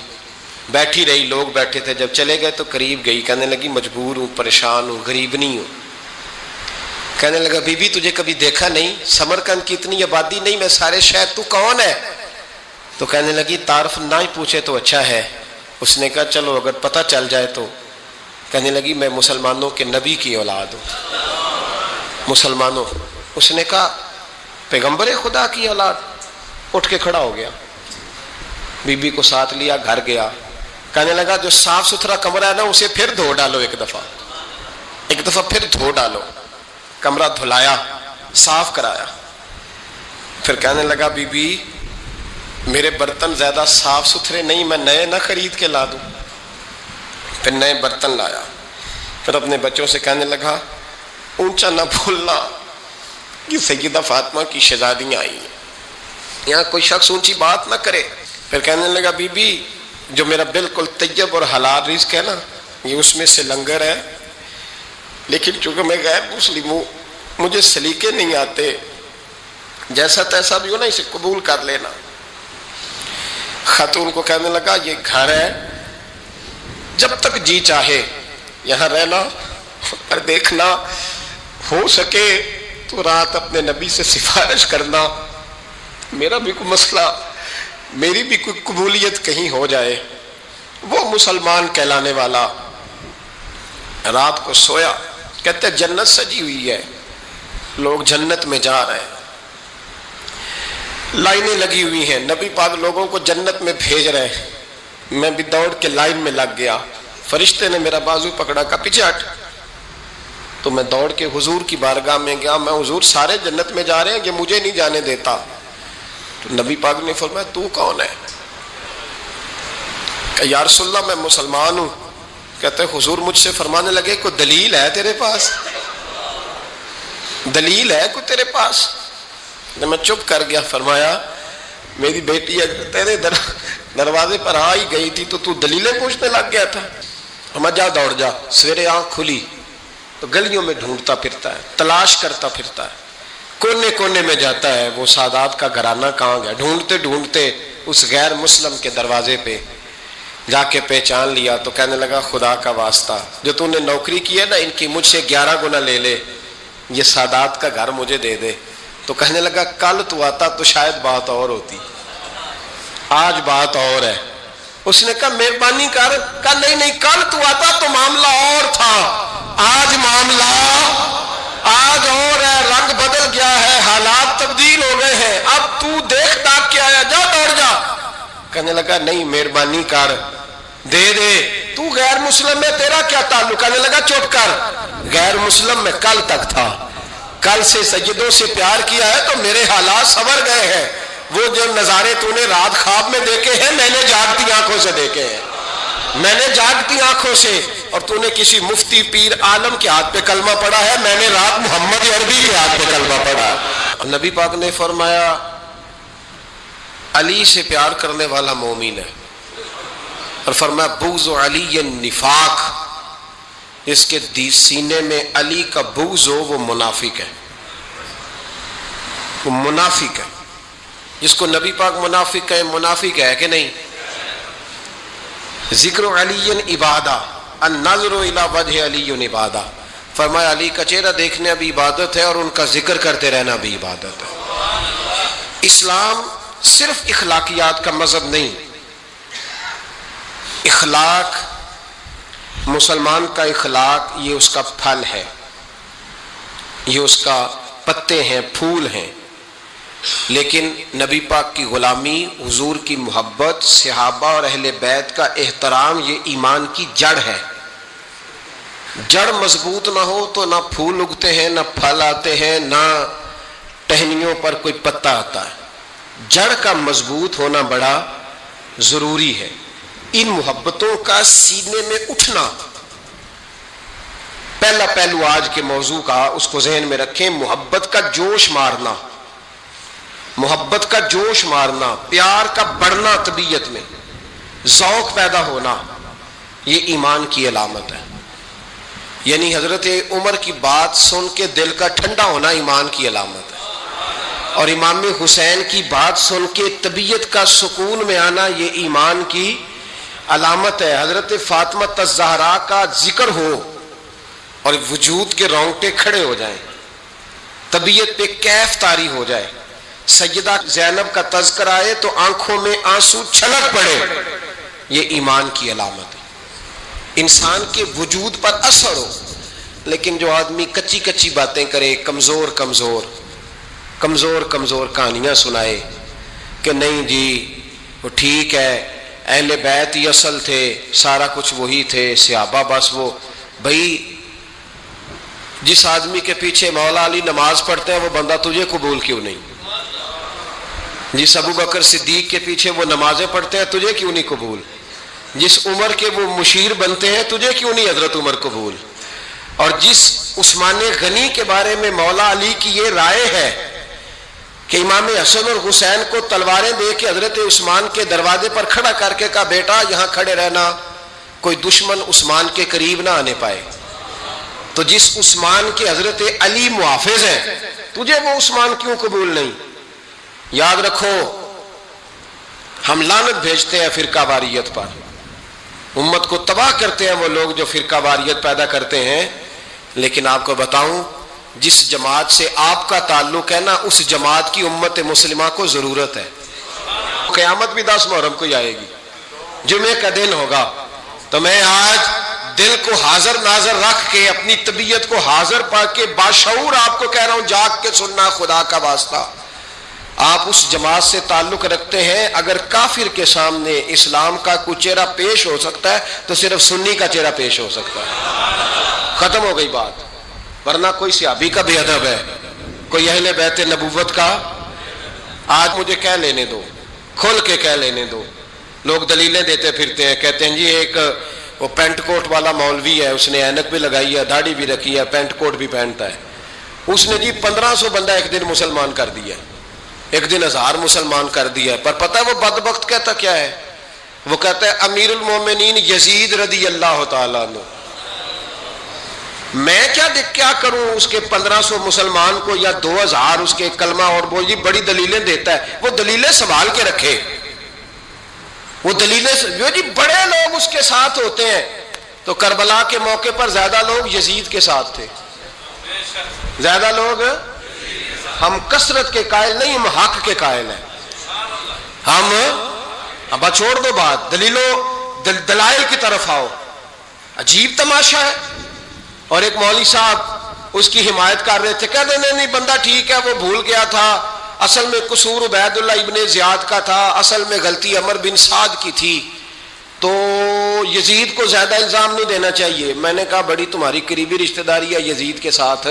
بیٹھی رہی، لوگ بیٹھے تھے، جب چلے گئے تو قریب گئی، کہنے لگی مجبور ہوں، پریشان ہوں، غریب نہیں ہوں. کہنے لگا بی بی تجھے کبھی دیکھا نہیں، سمرقند کی اتنی آبادی نہیں، میں سارے شہر، تو کون ہے؟ تو کہنے لگی تعارف نہ ہی پوچھے تو اچھا ہے. اس نے کہا چلو اگر پتہ چل جائے تو. کہنے لگی میں مسلمانوں کے نبی کی اولاد ہوں. مسلمانوں؟ اس نے کہا پیغمبر خدا کی اولاد. اٹھ کے کھڑا ہو گیا، بی بی کو ساتھ لیا، گھر گیا. کہنے لگا جو صاف ستھرا کمرہ ہے نا اسے پھر دھو ڈالو، ایک دفعہ پھر دھو ڈالو. کمرہ دھلایا، صاف کرایا. پھر کہنے لگا بی بی میرے برتن زیادہ صاف ستھرے نہیں، میں نئے نہ خرید کے لا دوں. پھر نئے برتن لایا. پھر اپنے بچوں سے کہنے لگا اونچا نہ بھولنا کہ سیدہ فاطمہ کی شہزادیاں آئی ہیں، یہاں کوئی شخص اونچی بات نہ کرے. پھر کہنے لگا بی بی جو میرا بالکل طیب اور حلال رزق ہے نا، یہ اس میں سے لنگر ہے، لیکن چونکہ میں غیر مسلم ہوں، مجھے سلیقے نہیں آتے، جیسا تیسا بھی ہو نا اسے قبول کر لینا. خاتون کو کہنے لگا یہ گھر ہے، جب تک جی چاہے یہاں رہنا، اور دیکھنا ہو سکے تو رات اپنے نبی سے سفارش کرنا، میرا بھی کوئی مسئلہ، میری بھی کوئی قبولیت کہیں ہو جائے. وہ مسلمان کہلانے والا رات کو سویا، کہتے جنت سجی ہوئی ہے، لوگ جنت میں جا رہے ہیں، لائنیں لگی ہوئی ہیں، نبی پاک لوگوں کو جنت میں بھیج رہے ہیں. میں بھی دوڑ کے لائن میں لگ گیا، فرشتے نے میرا بازو پکڑا، کا پیچھے ہٹ. تو میں دوڑ کے حضور کی بارگاہ میں گیا، میں حضور سارے جنت میں جا رہے ہیں، یہ مجھے نہیں جانے دیتا. تو نبی پاک نے فرمایا تو کون ہے؟ کہ یا رسول اللہ میں مسلمان ہوں. کہتے ہیں حضور مجھ سے فرمانے لگے کوئی دلیل ہے تیرے پاس؟ دلیل ہے کوئی تیرے پاس؟ میں چپ کر گیا. فرمایا میری بیٹی تیرے دروازے پر آ ہی گئی تھی تو دلیلیں پوچھنے لگ گیا تھا. ہم جا دوڑ جا. سویرے آنکھ کھلی تو گلیوں میں ڈھونڈتا پھرتا ہے, تلاش کرتا پھرتا ہے, کونے کونے میں جاتا ہے وہ سادات کا گھرانہ کہاں گیا. ڈھونڈتے ڈھونڈتے اس غیر مسلم کے دروازے پہ جا کے پہچان لیا تو کہنے لگا خدا کا واسطہ جو تو نے نوکری کی ہے نا ان کی مجھ سے 11 گنا لے لے, یہ سادات کا گھر مجھے دے دے. تو کہنے لگا کل تو آتا تو شاید بات اور ہوتی, آج بات اور ہے. اس نے کہا مہربانی کر. کہا نہیں کل تو آتا تو معاملہ اور تھا, آج معاملہ آج اور ہے, رنگ بدل گیا ہے, حالات تبدیل ہو گئے ہیں, اب تو دیکھ داکھ کے آیا, جا دوڑ جا. کہنے لگا نہیں مہربانی کر دے دے. تو غیر مسلم میں تیرا کیا تعلق؟ کہنے لگا چپ کر, غیر مسلم میں کل تک تھا, کل سے سجدوں سے پیار کیا ہے تو میرے حالات سنور گئے ہیں. وہ جو نظارے تو نے رات خواب میں دیکھے ہیں میں نے جاگتی آنکھوں سے دیکھے ہیں, میں نے جاگتی آنکھوں سے. اور تو نے کسی مفتی پیر عالم کے ہاتھ پہ کلمہ پڑھا ہے, میں نے رات محمد عربی کے ہاتھ پہ کلمہ پڑھا. نبی پاک نے فرمایا علی سے پیار کرنے والا مومن ہے, اور فرمایا بغض علی نفاق, اس کے سینے میں علی کا بغض ہو وہ منافق ہے, وہ منافق ہے. جس کو نبی پاک منافق ہے, منافق ہے کہ نہیں؟ ذکر علی عبادہ, النظر الی وجہ علی عبادہ. فرمایا علی کا چہرہ دیکھنا بھی عبادت ہے اور ان کا ذکر کرتے رہنا بھی عبادت ہے. اسلام صرف اخلاقیات کا مذہب نہیں. اخلاق, مسلمان کا اخلاق یہ اس کا پھل ہے, یہ اس کا پتے ہیں, پھول ہیں. لیکن نبی پاک کی غلامی, حضور کی محبت, صحابہ اور اہل بیت کا احترام یہ ایمان کی جڑ ہے. جڑ مضبوط نہ ہو تو نہ پھول اگتے ہیں, نہ پھل آتے ہیں, نہ ٹہنیوں پر کوئی پتا آتا ہے. جڑ کا مضبوط ہونا بڑا ضروری ہے. ان محبتوں کا سینے میں اٹھنا پہلا پہلو آج کے موضوع کا, اس کو ذہن میں رکھیں. محبت کا جوش مارنا, محبت کا جوش مارنا, پیار کا بڑھنا, طبیعت میں ذوق پیدا ہونا, یہ ایمان کی علامت ہے. یعنی حضرت عمر کی بات سن کے دل کا ٹھنڈا ہونا ایمان کی علامت ہے, اور امام حسین کی بات سن کے طبیعت کا سکون میں آنا یہ ایمان کی علامت ہے. حضرت فاطمہ الزہرا کا ذکر ہو اور وجود کے رونگٹے کھڑے ہو جائیں, طبیعت پہ کیف طاری ہو جائے, سیدہ زینب کا تذکر آئے تو آنکھوں میں آنسو چھلک پڑے, یہ ایمان کی علامت ہے. انسان کے وجود پر اثر ہو. لیکن جو آدمی کچی کچی باتیں کرے, کمزور کمزور کمزور کمزور کہانیاں سنائے کہ نہیں جی وہ ٹھیک ہے, اہل بیت ہی اصل تھے, سارا کچھ وہی تھے, صحابہ بس وہ. بھائی جس آدمی کے پیچھے مولا علی نماز پڑھتے ہیں وہ بندہ تجھے قبول کیوں نہیں؟ جس ابو بکر صدیق کے پیچھے وہ نمازیں پڑھتے ہیں تجھے کیوں نہیں قبول؟ جس عمر کے وہ مشیر بنتے ہیں تجھے کیوں نہیں حضرت عمر قبول؟ اور جس عثمان غنی کے بارے میں مولا علی کی یہ رائے ہے کہ امام حسن اور حسین کو تلواریں دے کے حضرت عثمان کے دروازے پر کھڑا کر کے کہا بیٹا یہاں کھڑے رہنا, کوئی دشمن عثمان کے قریب نہ آنے پائے. تو جس عثمان کے حضرت علی محافظ ہیں تجھے وہ عثمان کیوں قبول نہیں؟ یاد رکھو ہم لعنت بھیجتے ہیں فرقہ واریت پر, امت کو تباہ کرتے ہیں وہ لوگ جو فرقہ واریت پیدا کرتے ہیں. لیکن آپ کو بتاؤں جس جماعت سے آپ کا تعلق ہے نا اس جماعت کی امت مسلمہ کو ضرورت ہے. قیامت بھی 10 محرم کو ہی آئے گی, جمعے کا دن ہوگا. تو میں آج دل کو حاضر ناظر رکھ کے اپنی طبیعت کو حاضر پا کے باشعور آپ کو کہہ رہا ہوں جاگ کے سننا, خدا کا واسطہ آپ اس جماعت سے تعلق رکھتے ہیں. اگر کافر کے سامنے اسلام کا کوئی چہرہ پیش ہو سکتا ہے تو صرف سنی کا چہرہ پیش ہو سکتا ہے, ختم ہو گئی بات. ورنہ کوئی صحابی کا بے ادب ہے, کوئی اہل بیت نبوت کا آج مجھے کہہ لینے دو، کھل کے کہہ لینے دو. لوگ دلیلیں دیتے پھرتے ہیں، کہتے ہیں جی ایک وہ پینٹ کوٹ والا مولوی ہے، اس نے اینک بھی لگائی ہے، داڑھی بھی رکھی ہے، پینٹ کوٹ بھی پہنتا ہے، اس نے جی 1500 بندہ ایک دن مسلمان کر دیا، ایک دن 1000 مسلمان کر دیا. پر پتہ ہے وہ بدبخت کہتا کیا ہے؟ وہ کہتا ہے امیر المومنین یزید رضی اللہ تعالیٰ عنہ. میں کیا کروں اس کے 1500 مسلمان کو یا 2000 اس کے کلمہ اور بول جی بڑی دلیلیں دیتا ہے. وہ دلیلیں سنبھال کے رکھے، وہ دلیلیں جو جی بڑے لوگ اس کے ساتھ ہوتے ہیں. تو کربلا کے موقع پر زیادہ لوگ یزید کے ساتھ تھے، زیادہ لوگ. ہم کثرت کے قائل نہیں، ہم حق کے قائل ہیں. ہم اب چھوڑ دو بات، دلائل کی طرف آؤ. عجیب تماشا ہے. اور ایک مولوی صاحب اس کی حمایت کر رہے تھے، کہتے نہیں بندہ ٹھیک ہے، وہ بھول گیا تھا، اصل میں قصور عبید اللہ ابن زیاد کا تھا، اصل میں غلطی عمر بن سعد کی تھی، تو یزید کو زیادہ الزام نہیں دینا چاہیے. میں نے کہا بڑی تمہاری قریبی رشتہ داری ہے یزید کے ساتھ،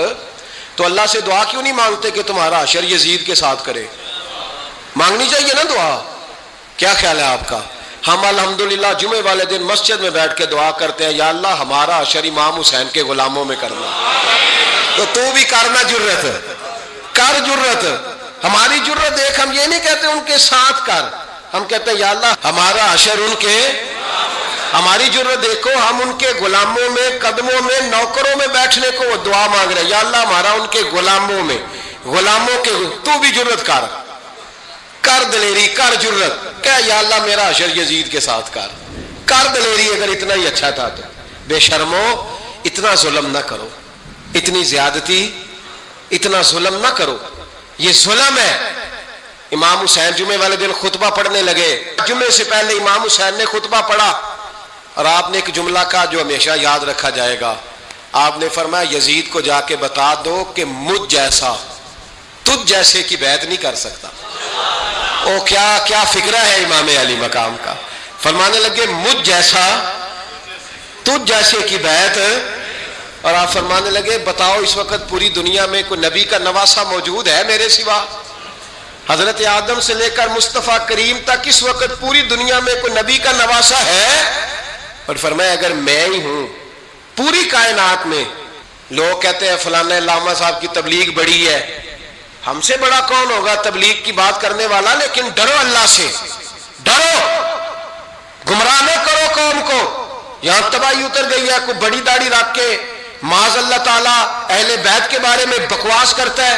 تو اللہ سے دعا کیوں نہیں مانگتے کہ تمہارا حشر یزید کے ساتھ کرے؟ مانگنی چاہیے نا دعا. کیا خیال ہے آپ کا؟ ہم الحمدللہ جمعے والے دن مسجد میں بیٹھ کے دعا کرتے ہیں، یا اللہ ہمارا حشر امام حسین کے غلاموں میں کرنا. تو بھی کرنا، جرت کر، جرت ہماری جرت دیکھ. ہم یہ نہیں کہتے ان کے ساتھ کر، ہم کہتے ہیں یا اللہ ہمارا حشر ان کے. ہماری جرت دیکھو، ہم ان کے غلاموں میں، قدموں میں، نوکروں میں بیٹھنے کو وہ دعا مانگ رہے ہیں، یا اللہ ہمارا ان کے غلاموں میں، غلاموں کے. تو بھی جرت کر دلیری، کر جرت، کہ یا اللہ میرا حشر یزید کے ساتھ کر دلیری. اگر اتنا ہی اچھا تھا تو بے شرمو اتنا ظلم نہ کرو، اتنی زیادتی، اتنا ظلم نہ کرو. یہ ظلم ہے. امام حسین جمعے والے دن خطبہ پڑھنے لگے، جمعے سے پہلے امام حسین نے خطبہ پڑھا اور آپ نے ایک جملہ کہا جو ہمیشہ یاد رکھا جائے گا. آپ نے فرمایا یزید کو جا کے بتا دو کہ مجھ جیسا تجھ جیسے کی بیعت نہیں کر سکتا. او کیا فکرہ ہے امام علی مقام کا. فرمانے لگے مجھ جیسا تجھ جیسے کی بیعت. اور آپ فرمانے لگے بتاؤ اس وقت پوری دنیا میں کوئی نبی کا نواسہ موجود ہے میرے سوا؟ حضرت آدم سے لے کر مصطفیٰ کریم تک اس وقت پوری دنیا میں کوئی نبی کا نواسہ ہے؟ اور فرمایا اگر میں ہی ہوں پوری کائنات میں. لوگ کہتے ہیں فلانا علامہ صاحب کی تبلیغ بڑی ہے. ہم سے بڑا کون ہوگا تبلیغ کی بات کرنے والا؟ لیکن ڈرو اللہ سے، ڈرو، گمراہ نہ کرو قوم کو. یہاں تباہی اتر گئی ہے. کوئی بڑی داڑھی رکھ کے معاذ اللہ تعالیٰ اہل بیت کے بارے میں بکواس کرتا ہے،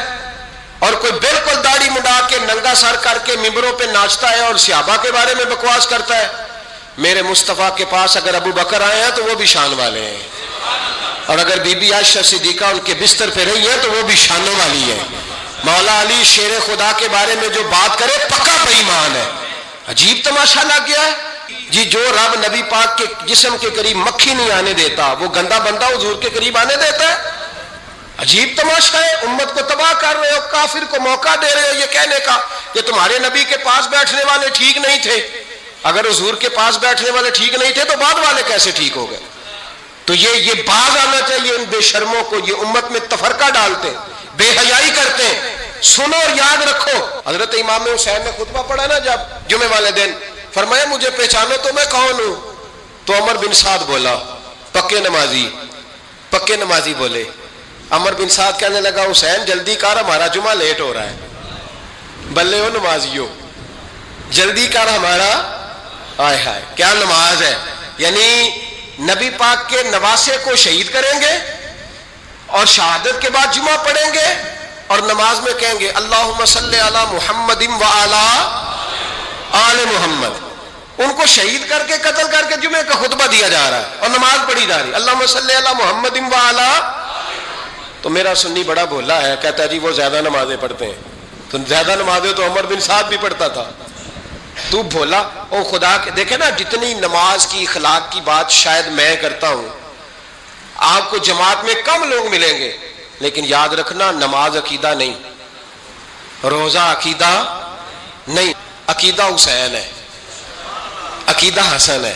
اور کوئی بالکل داڑھی مڈا کے ننگا سر کر کے ممبروں پہ ناچتا ہے اور صحابہ کے بارے میں بکواس کرتا ہے. میرے مصطفیٰ کے پاس اگر ابو بکر آئے ہیں تو وہ بھی شان والے ہیں، اور اگر بی بی عائشہ صدیقہ ان کے بستر پہ رہی ہے تو وہ بھی شانوں والی ہے. مولا علی شیر خدا کے بارے میں جو بات کرے پکا بے ایمان ہے. عجیب تماشا لگ گیا ہے جی. جو رب نبی پاک کے جسم کے قریب مکھی نہیں آنے دیتا، وہ گندا بندہ حضور کے قریب آنے دیتا ہے؟ عجیب تماشا ہے. امت کو تباہ کر رہے ہو، کافر کو موقع دے رہے ہو یہ کہنے کا کہ تمہارے نبی کے پاس بیٹھنے والے ٹھیک نہیں تھے. اگر حضور کے پاس بیٹھنے والے ٹھیک نہیں تھے تو بعد والے کیسے ٹھیک ہو گئے؟ تو یہ باز آنا چاہیے ان بے شرموں کو. یہ امت میں تفرقہ ڈالتے، بے حیائی کرتے. سنو اور یاد رکھو، حضرت امام حسین نے خطبہ پڑھا نا جب جمعے والے دن، فرمایا مجھے پہچانو تو میں کون ہوں؟ تو عمر بن سعد بولا، پکے نمازی بولے. عمر بن سعد کہنے لگا حسین جلدی کر، ہمارا جمعہ لیٹ ہو رہا ہے. بلے ہو نمازیو، جلدی کر ہمارا. آئے ہائے کیا نماز ہے. یعنی نبی پاک کے نواسے کو شہید کریں گے اور شہادت کے بعد جمعہ پڑھیں گے اور نماز میں کہیں گے اللہم صلی علی محمد و علی آل محمد. ان کو شہید کر کے قتل کر کے جمعے کا خطبہ دیا جا رہا ہے اور نماز پڑھی جا رہی ہے اللہم صلی علی محمد و علی. تو میرا سنی بڑا بھولا ہے، کہتا ہے جی وہ زیادہ نمازیں پڑھتے ہیں. تو زیادہ نمازیں تو عمر بن سعد بھی پڑھتا تھا. تو بھولا. او خدا کے دیکھیں نا، جتنی نماز کی اخلاق کی بات شاید میں کرتا ہوں، آپ کو جماعت میں کم لوگ ملیں گے، لیکن یاد رکھنا نماز عقیدہ نہیں، روزہ عقیدہ نہیں. عقیدہ حسین ہے، عقیدہ حسن ہے،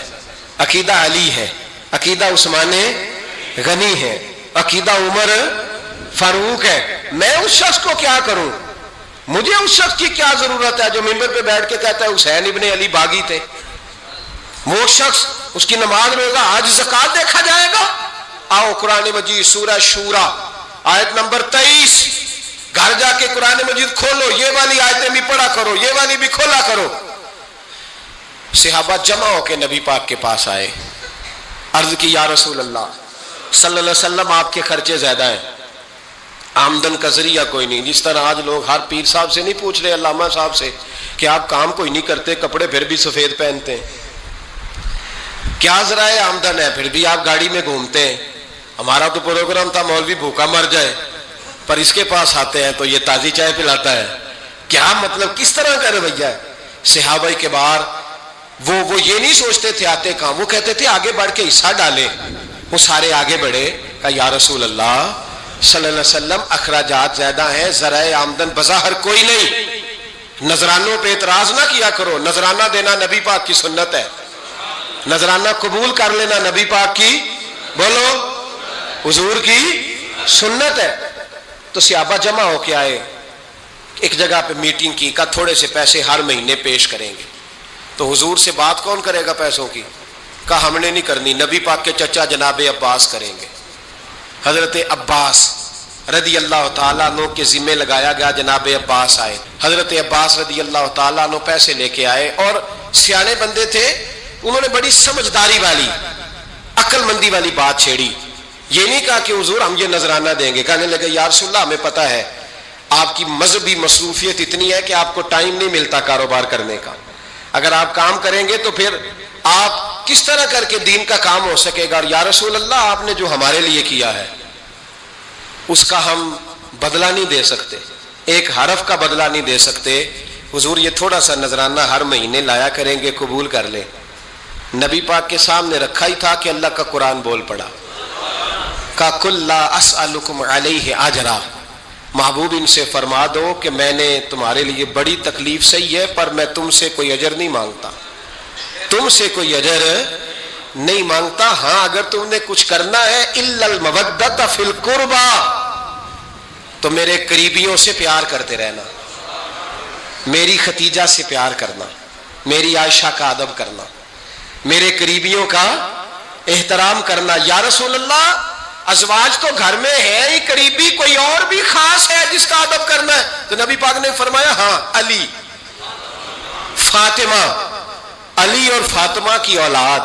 عقیدہ علی ہے، عقیدہ عثمان غنی ہے، عقیدہ عمر فاروق ہے. میں اس شخص کو کیا کروں؟ مجھے اس شخص کی کیا ضرورت ہے جو ممبر پہ بیٹھ کے کہتا ہے حسین ابن علی باغی تھے؟ وہ شخص، اس کی نماز روزہ آج زکات دیکھا جائے گا؟ آؤ قرآن مجید سورہ شورا آیت نمبر 23، گھر جا کے قرآن مجید کھولو، یہ والی آیتیں بھی پڑھا کرو، یہ والی بھی کھولا کرو۔ صحابہ جمع ہو کے نبی پاک کے پاس آئے، عرض کی یا رسول اللہ صلی اللہ علیہ وسلم آپ کے خرچے زیادہ ہیں، آمدن کا ذریعہ کوئی نہیں۔ جس طرح آج لوگ ہر پیر صاحب سے نہیں پوچھ رہے، علامہ صاحب سے، کہ آپ کام کوئی نہیں کرتے، کپڑے پھر بھی سفید پہنتے ہیں، کیا ذرائع آمدن ہے، پھر بھی آپ گاڑی میں گھومتے ہیں۔ ہمارا تو پروگرام تھا مولوی بھوکا مر جائے، پر اس کے پاس آتے ہیں تو یہ تازی چائے پلاتا ہے، کیا مطلب، کس طرح کا رویہ ہے؟ صحابہ کے بار وہ یہ نہیں سوچتے تھے آتے کہاں، وہ کہتے تھے آگے بڑھ کے حصہ ڈالیں۔ وہ سارے آگے بڑھے، کہا یا رسول اللہ صلی اللہ علیہ وسلم اخراجات زیادہ ہیں، ذرائع آمدن بظاہر کوئی نہیں، نذرانوں پہ اعتراض نہ کیا کرو، نذرانہ دینا نبی پاک کی سنت ہے، نذرانہ قبول کر لینا نبی پاک کی، بولو، حضور کی سنت ہے۔ تو صحابہ جمع ہو کے آئے، ایک جگہ پہ میٹنگ کی، کہا تھوڑے سے پیسے ہر مہینے پیش کریں گے۔ تو حضور سے بات کون کرے گا پیسوں کی؟ کہا ہم نے نہیں کرنی، نبی پاک کے چچا جناب عباس کریں گے۔ حضرت عباس رضی اللہ تعالیٰ عنہ کے ذمے لگایا گیا، جناب عباس آئے، حضرت عباس رضی اللہ تعالیٰ عنہ پیسے لے کے آئے، اور سیانے بندے تھے، انہوں نے بڑی سمجھداری والی، عقل مندی والی بات چھیڑی۔ یہ نہیں کہا کہ حضور ہم یہ نذرانہ دیں گے، کہنے لگے یا رسول اللہ ہمیں پتہ ہے آپ کی مذہبی مصروفیت اتنی ہے کہ آپ کو ٹائم نہیں ملتا کاروبار کرنے کا، اگر آپ کام کریں گے تو پھر آپ کس طرح کر کے دین کا کام ہو سکے گا، اور یا رسول اللہ آپ نے جو ہمارے لیے کیا ہے اس کا ہم بدلہ نہیں دے سکتے، ایک حرف کا بدلہ نہیں دے سکتے، حضور یہ تھوڑا سا نذرانہ ہر مہینے لایا کریں گے، قبول کر لیں۔ نبی پاک کے سامنے رکھا ہی تھا کہ اللہ کا قرآن بول پڑا، کا کل لا اسألکم علیہ اجرا، محبوب ان سے فرما دو کہ میں نے تمہارے لیے بڑی تکلیف سہی ہے، پر میں تم سے کوئی اجر نہیں مانگتا، تم سے کوئی اجر نہیں مانگتا، ہاں اگر تم نے کچھ کرنا ہے الا المودۃ فی القربى، تو میرے قریبیوں سے پیار کرتے رہنا، میری ختیجہ سے پیار کرنا، میری عائشہ کا ادب کرنا، میرے قریبیوں کا احترام کرنا۔ یا رسول اللہ ازواج تو گھر میں ہے ہی، قریبی کوئی اور بھی خاص ہے جس کا ادب کرنا ہے؟ تو نبی پاک نے فرمایا ہاں علی، فاطمہ، علی اور فاطمہ کی اولاد،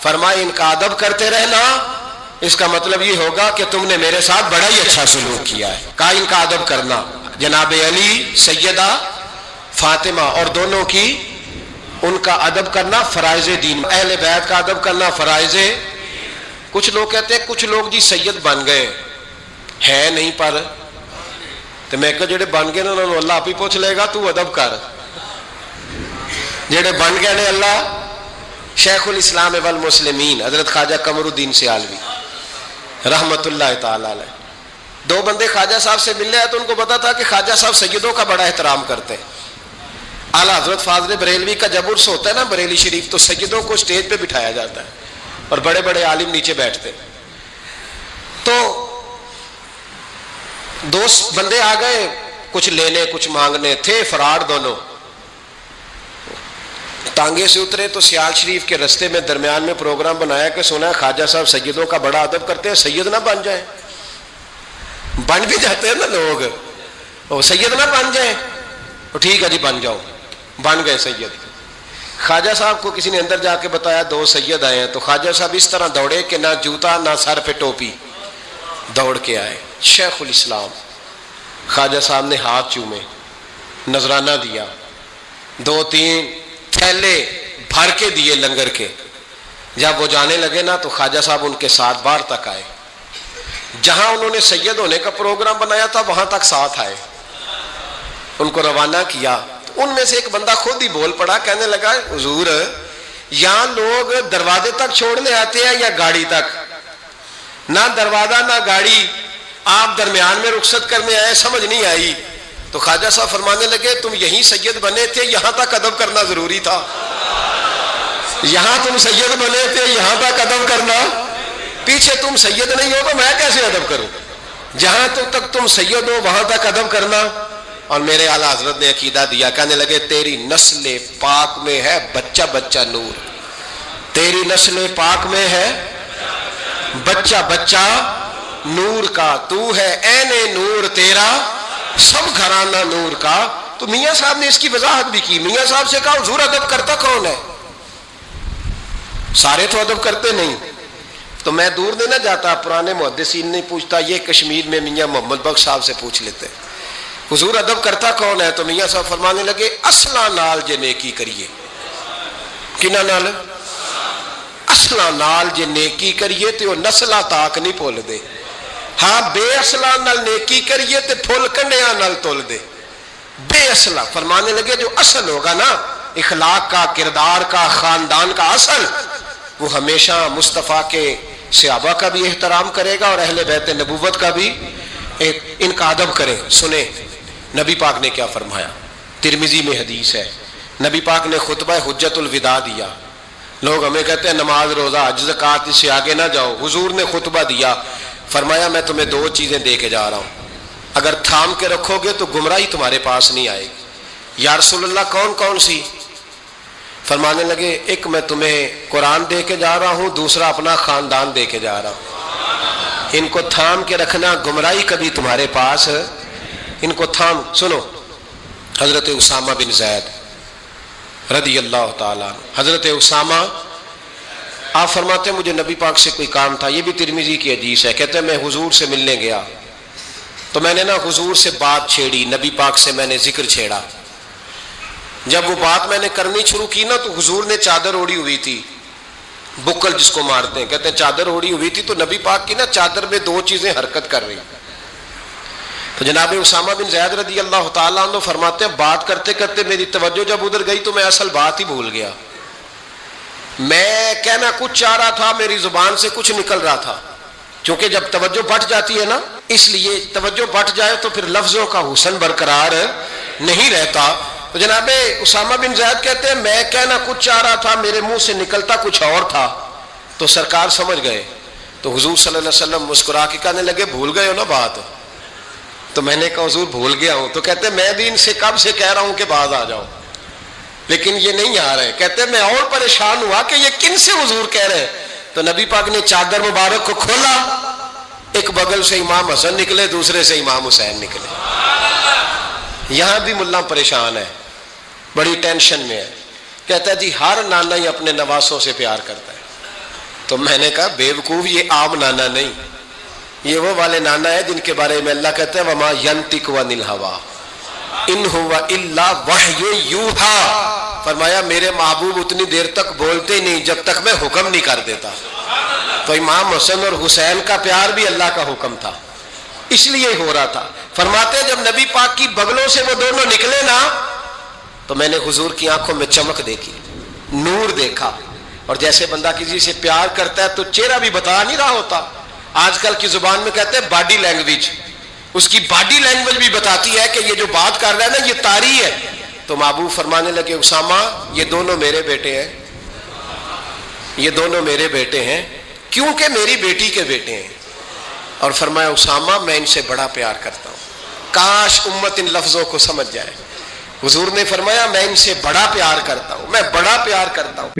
فرمایا ان کا ادب کرتے رہنا، اس کا مطلب یہ ہوگا کہ تم نے میرے ساتھ بڑا ہی اچھا سلوک کیا ہے، کہا ان کا ادب کرنا، جناب علی، سیدہ فاطمہ، اور دونوں کی ان کا ادب کرنا فرائض دین، اہل بیت کا ادب کرنا فرائض۔ کچھ لوگ کہتے ہیں کچھ لوگ جی سید بن گئے ہے نہیں، پر تو میں کہ جڑے بن گئے نا انہوں نے اللہ آپ ہی پوچھ لے گا، تو ادب کر، جڑے بن گئے نے اللہ۔ شیخ الاسلام والمسلمین حضرت خواجہ قمر الدین سیالوی رحمت اللہ تعالی علیہ، دو بندے خواجہ صاحب سے ملنے آئے تو ان کو پتا تھا کہ خواجہ صاحب سیدوں کا بڑا احترام کرتے ہیں۔ اعلیٰ حضرت فاضل بریلوی کا جب عرس ہوتا ہے نا بریلی شریف، تو سیدوں کو اسٹیج پہ بٹھایا جاتا ہے اور بڑے بڑے عالم نیچے بیٹھتے، تو دو بندے آ گئے، کچھ لینے کچھ مانگنے، تھے فرار دونوں، ٹانگے سے اترے تو سیال شریف کے رستے میں درمیان میں پروگرام بنایا کہ سنا ہے خواجہ صاحب سیدوں کا بڑا ادب کرتے ہیں، سید نہ بن جائیں، بن بھی جاتے ہیں نا لوگ، وہ سید نہ بن جائیں، ٹھیک ہے جی بن جاؤ، بن گئے سید۔ خواجہ صاحب کو کسی نے اندر جا کے بتایا دو سید آئے ہیں، تو خواجہ صاحب اس طرح دوڑے کہ نہ جوتا نہ سر پہ ٹوپی، دوڑ کے آئے۔ شیخ الاسلام خواجہ صاحب نے ہاتھ چومے، نذرانہ دیا، 2-3 تھیلے بھر کے دیے لنگر کے۔ جب وہ جانے لگے نا تو خواجہ صاحب ان کے ساتھ باہر تک آئے، جہاں انہوں نے سید ہونے کا پروگرام بنایا تھا وہاں تک ساتھ آئے، ان کو روانہ کیا۔ ان میں سے ایک بندہ خود ہی بول پڑا، کہنے لگا حضور یہاں لوگ دروازے تک چھوڑنے آتے ہیں یا گاڑی تک؟ نہ دروازہ نہ گاڑی، آپ درمیان میں رخصت کرنے آئے، سمجھ نہیں آئی۔ تو خواجہ صاحب فرمانے لگے تم یہیں سید بنے تھے، یہاں تک ادب کرنا ضروری تھا، یہاں تم سید بنے تھے، یہاں تک ادب کرنا، پیچھے تم سید نہیں ہو تو میں کیسے ادب کروں؟ جہاں تک تم سید ہو وہاں تک ادب کرنا اور میرے اعلیٰ حضرت نے عقیدہ دیا، کہنے لگے تیری نسل پاک میں ہے بچہ بچہ نور، تیری نسل پاک میں ہے بچہ بچہ نور کا، تو ہے عین نور تیرا سب گھرانہ نور کا۔ تو میاں صاحب نے اس کی وضاحت بھی کی، میاں صاحب سے کہا حضور ادب کرتا کون ہے؟ سارے تو ادب کرتے نہیں۔ تو میں دور نہیں نہ جاتا، پرانے محدثین نہیں پوچھتا، یہ کشمیر میں میاں محمد بخش صاحب سے پوچھ لیتے حضور ادب کرتا کون ہے؟ تو میاں صاحب فرمانے لگے اصلا نال جے نیکی کریے، کنہ نال؟ اصلا نال جے نیکی کریے تے وہ نسلہ تاک نہیں پھول دے، ہاں بے اصلا نال نیکی کریے تے پھول کنڈیاں نال تول دے۔ بے اصلا فرمانے لگے جو اصل ہوگا نا اخلاق کا، کردار کا، خاندان کا اصل، وہ ہمیشہ مصطفیٰ کے صحابہ کا بھی احترام کرے گا اور اہل بیت نبوت کا بھی ان کا ادب کرے۔ سنیں نبی پاک نے کیا فرمایا، ترمذی میں حدیث ہے، نبی پاک نے خطبہ حجت الوداع دیا۔ لوگ ہمیں کہتے ہیں نماز روزہ حج زکوٰۃ اس سے آگے نہ جاؤ، حضور نے خطبہ دیا، فرمایا میں تمہیں دو چیزیں دے کے جا رہا ہوں، اگر تھام کے رکھو گے تو گمراہی تمہارے پاس نہیں آئے گی۔ یا رسول اللہ کون کون سی؟ فرمانے لگے ایک میں تمہیں قرآن دے کے جا رہا ہوں، دوسرا اپنا خاندان دے کے جا رہا ہوں، ان کو تھام کے رکھنا، گمراہی کبھی تمہارے پاس ان کو تھام۔ سنو حضرت اسامہ بن زید رضی اللہ تعالیٰ عنہ، حضرت اسامہ آپ فرماتے ہیں مجھے نبی پاک سے کوئی کام تھا، یہ بھی ترمذی کی حدیث ہے، کہتے ہیں میں حضور سے ملنے گیا تو میں نے نا حضور سے بات چھیڑی، نبی پاک سے میں نے ذکر چھیڑا، جب وہ بات میں نے کرنی شروع کی نا تو حضور نے چادر اوڑی ہوئی تھی، بکل جس کو مارتے ہیں، کہتے ہیں چادر اوڑی ہوئی تھی تو نبی پاک کی نا چادر میں دو چیزیں حرکت کر رہی، تو جناب اسامہ بن زید رضی اللہ تعالیٰ عنہ فرماتے ہیں بات کرتے کرتے میری توجہ جب ادھر گئی تو میں اصل بات ہی بھول گیا، میں کہنا کچھ چاہ رہا تھا، میری زبان سے کچھ نکل رہا تھا، کیونکہ جب توجہ بٹ جاتی ہے نا، اس لیے توجہ بٹ جائے تو پھر لفظوں کا حسن برقرار نہیں رہتا۔ تو جناب اسامہ بن زید کہتے ہیں میں کہنا کچھ چاہ رہا تھا، میرے منہ سے نکلتا کچھ اور تھا، تو سرکار سمجھ گئے، تو حضور صلی اللہ علیہ وسلم مسکرا کے کہنے لگے بھول گئے ہو نا بات؟ تو میں نے کہا حضور بھول گیا ہوں، تو کہتے ہیں میں بھی ان سے کب سے کہہ رہا ہوں کہ باز آ جاؤ، لیکن یہ نہیں آ رہے، کہتے ہیں میں اور پریشان ہوا کہ یہ کن سے حضور کہہ رہے ہیں، تو نبی پاک نے چادر مبارک کو کھولا، ایک بغل سے امام حسن نکلے، دوسرے سے امام حسین نکلے، یہاں بھی ملا پریشان ہے، بڑی ٹینشن میں ہے، کہتا ہے جی ہر نانا ہی اپنے نواسوں سے پیار کرتا ہے، تو میں نے کہا بیوقوف یہ عام نانا نہیں، یہ وہ والے نانا ہے جن کے بارے میں اللہ کہتا ہے وما ینطق عن الہویٰ ان هو الا وحی یوحیٰ، فرمایا میرے محبوب اتنی دیر تک بولتے ہی نہیں جب تک میں حکم نہیں کر دیتا، تو امام حسن اور حسین کا پیار بھی اللہ کا حکم تھا، اس لیے ہو رہا تھا۔ فرماتے جب نبی پاک کی بغلوں سے وہ دونوں نکلے نا تو میں نے حضور کی آنکھوں میں چمک دیکھی، نور دیکھا، اور جیسے بندہ کسی سے پیار کرتا ہے تو چہرہ بھی بتا نہیں رہا ہوتا، آج کل کی زبان میں کہتے ہیں باڈی لینگویج، اس کی باڈی لینگویج بھی بتاتی ہے کہ یہ جو بات کر رہا ہے نا یہ طاری ہے۔ تو محبوب فرمانے لگے اسامہ یہ دونوں میرے بیٹے ہیں، یہ دونوں میرے بیٹے ہیں کیونکہ میری بیٹی کے بیٹے ہیں، اور فرمایا اسامہ میں ان سے بڑا پیار کرتا ہوں، کاش امت ان لفظوں کو سمجھ جائے، حضور نے فرمایا میں ان سے بڑا پیار کرتا ہوں، میں بڑا پیار کرتا ہوں۔